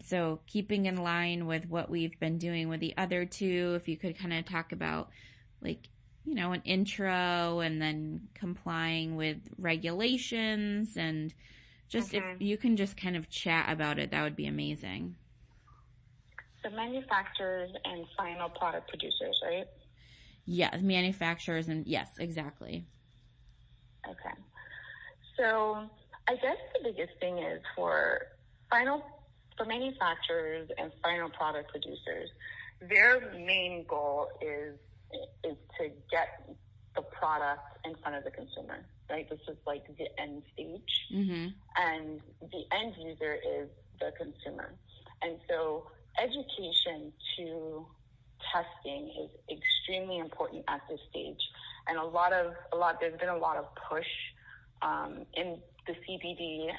So keeping in line with what we've been doing with the other two, if you could kind of talk about like, an intro and then complying with regulations, and just if you can just kind of chat about it, that would be amazing. So manufacturers and final product producers, right? Yes, manufacturers and yes, exactly. Okay. So I guess the biggest thing is for manufacturers and final product producers, their main goal is to get the product in front of the consumer, right? This is like the end stage. And the end user is the consumer. And so education to testing is extremely important at this stage. And there's been a lot of push in the CBD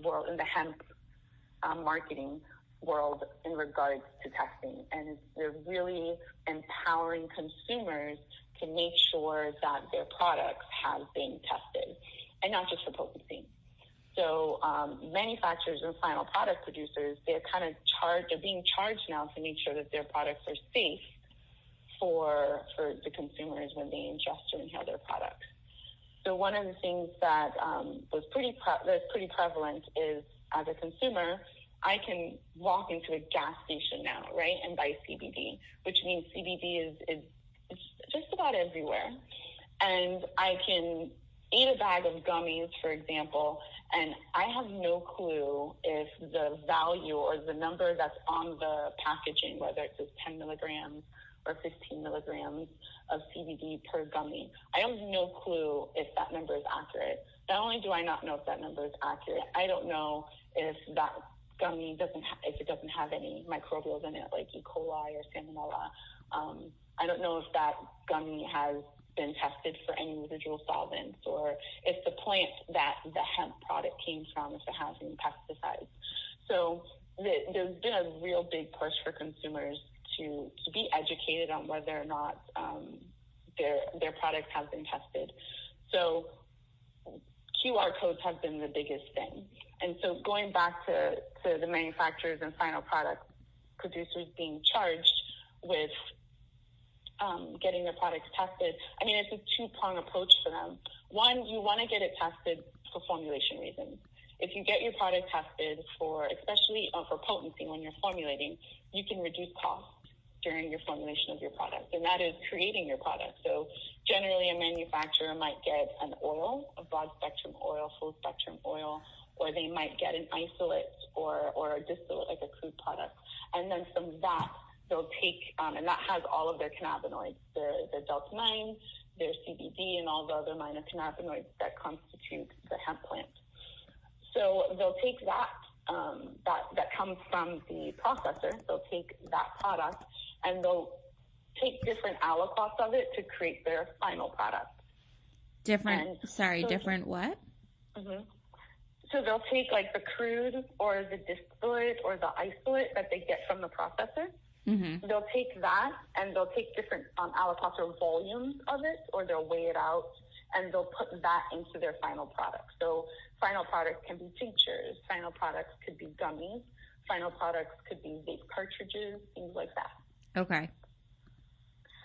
world, in the hemp marketing world in regards to testing. And they're really empowering consumers to make sure that their products have been tested, and not just for potency. So manufacturers and final product producers, they're being charged now to make sure that their products are safe for the consumers when they ingest or inhale their products. So one of the things that that's pretty prevalent is, as a consumer, I can walk into a gas station now, right, and buy CBD, which means CBD is just about everywhere. And I can eat a bag of gummies, for example, and I have no clue if the value or the number that's on the packaging, whether it says 10 milligrams or 15 milligrams of CBD per gummy, I have no clue if that number is accurate. Not only do I not know if that number is accurate, I don't know if that gummy doesn't have any microbials in it, like E. coli or salmonella. I don't know if that gummy has been tested for any residual solvents, or if the plant that the hemp product came from, if it has any pesticides. So there's been a real big push for consumers to be educated on whether or not their products have been tested. So QR codes have been the biggest thing. And so going back to the manufacturers and final product producers being charged with getting their products tested, I mean, it's a two-prong approach for them. One, you want to get it tested for formulation reasons. If you get your product tested especially for potency when you're formulating, you can reduce costs during your formulation of your product, and that is creating your product. So generally a manufacturer might get an oil, a broad-spectrum oil, full-spectrum oil, or they might get an isolate or a distillate, like a crude product. And then from that, they'll take, and that has all of their cannabinoids, their delta-9, their CBD, and all the other minor cannabinoids that constitute the hemp plant. So they'll take that comes from the processor. They'll take that product and they'll take different aliquots of it to create their final product. Different what? Mm-hmm. So they'll take like the crude or the distillate or the isolate that they get from the processor. Mm-hmm. They'll take that and they'll take different aliquots or volumes of it, or they'll weigh it out and they'll put that into their final product. So final products can be tinctures, final products could be gummies, final products could be vape cartridges, things like that. Okay.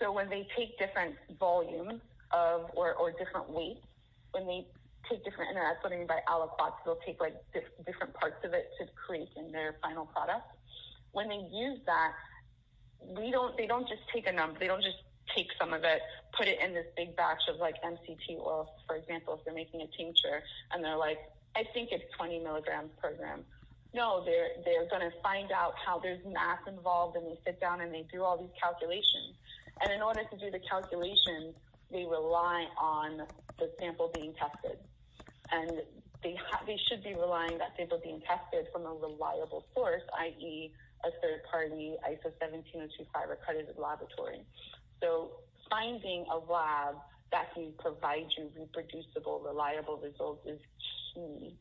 So when they take different volumes or different weights, when they take different, and that's what I mean by aliquots, they'll take like different parts of it to create in their final product. When they use that, they don't just take a number, they don't just take some of it, put it in this big batch of like MCT oil, for example, if they're making a tincture, and they're like, I think it's 20 milligrams per gram. No, they're going to find out how there's mass involved, and they sit down and they do all these calculations. And in order to do the calculations, they rely on the sample being tested. And they should be relying that sample being tested from a reliable source, i.e. a third-party ISO 17025 accredited laboratory. So finding a lab that can provide you reproducible, reliable results is key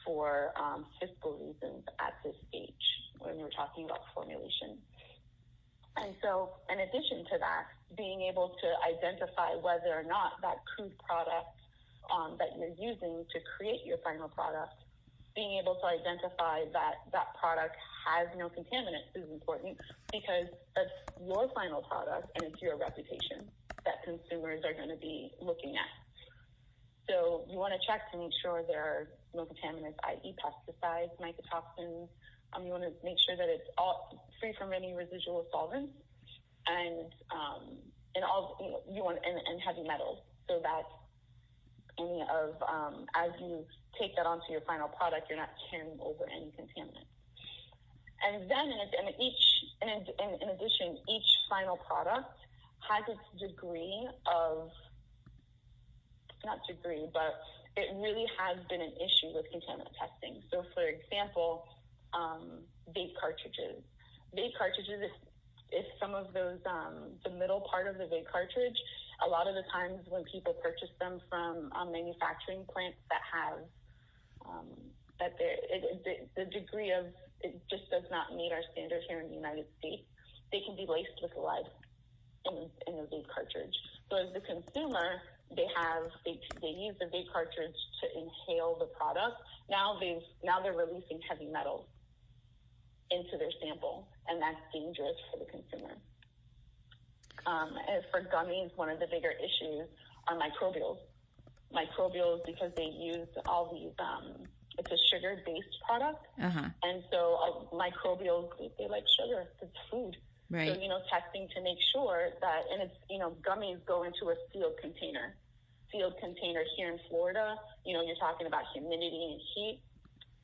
for fiscal reasons at this stage when we're talking about formulation. And so in addition to that, being able to identify whether or not that crude product that you're using to create your final product being able to identify that that product has no contaminants is important, because that's your final product and it's your reputation that consumers are going to be looking at. So you want to check to make sure there are no contaminants, i.e. pesticides, mycotoxins. You want to make sure that it's all free from any residual solvents, and all, you want, and heavy metals, so that any of, as you take that onto your final product, you're not carrying over any contaminants. And then in addition, each final product has its degree of, not degree, but it really has been an issue with contaminant testing. So for example, vape cartridges. If some of those, the middle part of the vape cartridge, a lot of the times when people purchase them from manufacturing plants that have, the degree of, it just does not meet our standard here in the United States, they can be laced with lead in the vape cartridge. So as the consumer, they use the vape cartridge to inhale the product. Now they're releasing heavy metals into their sample, and that's dangerous for the consumer. And for gummies, one of the bigger issues are microbials. Microbials, because they use all these, it's a sugar-based product. Uh-huh. And so microbials, they like sugar. It's food. Right. So, testing to make sure that, and it's, gummies go into a sealed container. Sealed container here in Florida, you're talking about humidity and heat.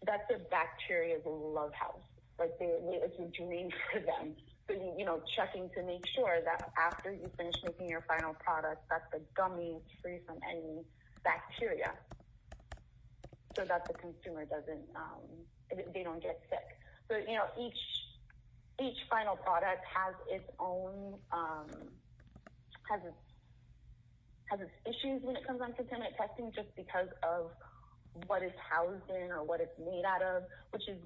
That's a bacteria's love house. Like, it's a dream for them. So, checking to make sure that after you finish making your final product, that the gummy is free from any bacteria, so that the consumer doesn't, they don't get sick. So, each final product has its own, has its issues when it comes on contaminant testing, just because of what it's housed in or what it's made out of, which is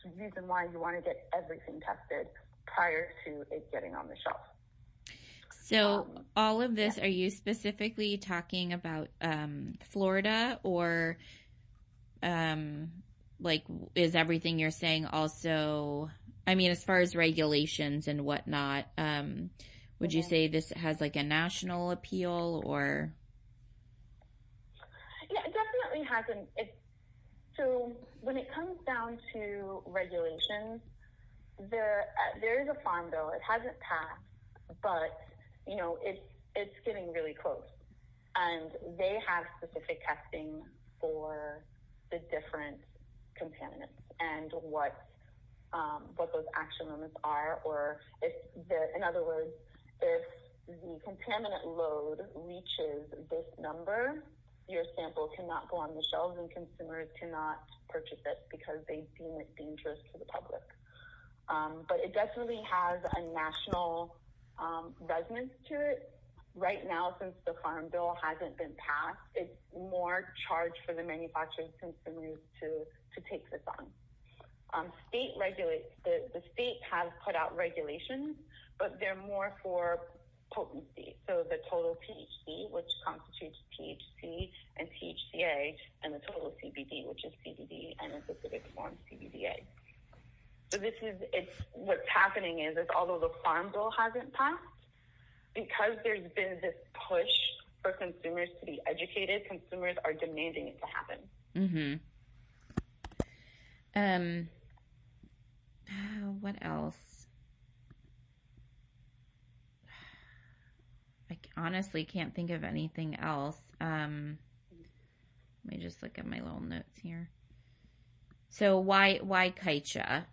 the reason why you want to get everything tested prior to it getting on the shelf. So all of this, are you specifically talking about Florida, or is everything you're saying also, as far as regulations and whatnot, would you say this has like a national appeal, or? Yeah, it definitely has so when it comes down to regulations, there is a farm bill. It hasn't passed, but it's getting really close, and they have specific testing for the different contaminants and what those action limits are, or in other words, if the contaminant load reaches this number, your sample cannot go on the shelves and consumers cannot purchase it because they deem it dangerous to the public. But it definitely has a national resonance to it. Right now, since the Farm Bill hasn't been passed, it's more charged for the manufacturers and consumers to take this on. The state has put out regulations, but they're more for potency. So the total THC, which constitutes THC and THCA, and the total CBD, which is CBD and its acidic form, CBDA. So what's happening is although the Farm Bill hasn't passed, because there's been this push for consumers to be educated, consumers are demanding it to happen. Mm-hmm. What else? I honestly can't think of anything else. Let me just look at my little notes here. So why Kaicha?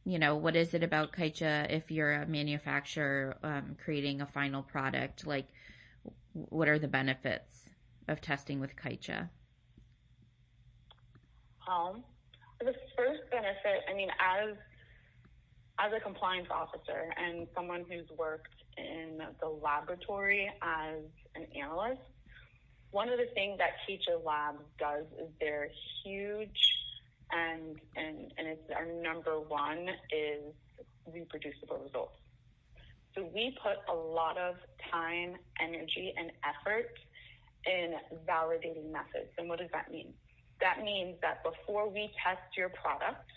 What is it about Kaicha if you're a manufacturer creating a final product? Like, what are the benefits of testing with Kaicha? The first benefit, as a compliance officer and someone who's worked in the laboratory as an analyst, one of the things that Kaicha Labs does is they're huge, and it's our number one is reproducible results. So we put a lot of time, energy, and effort in validating methods. And what does that mean? That means that before we test your product,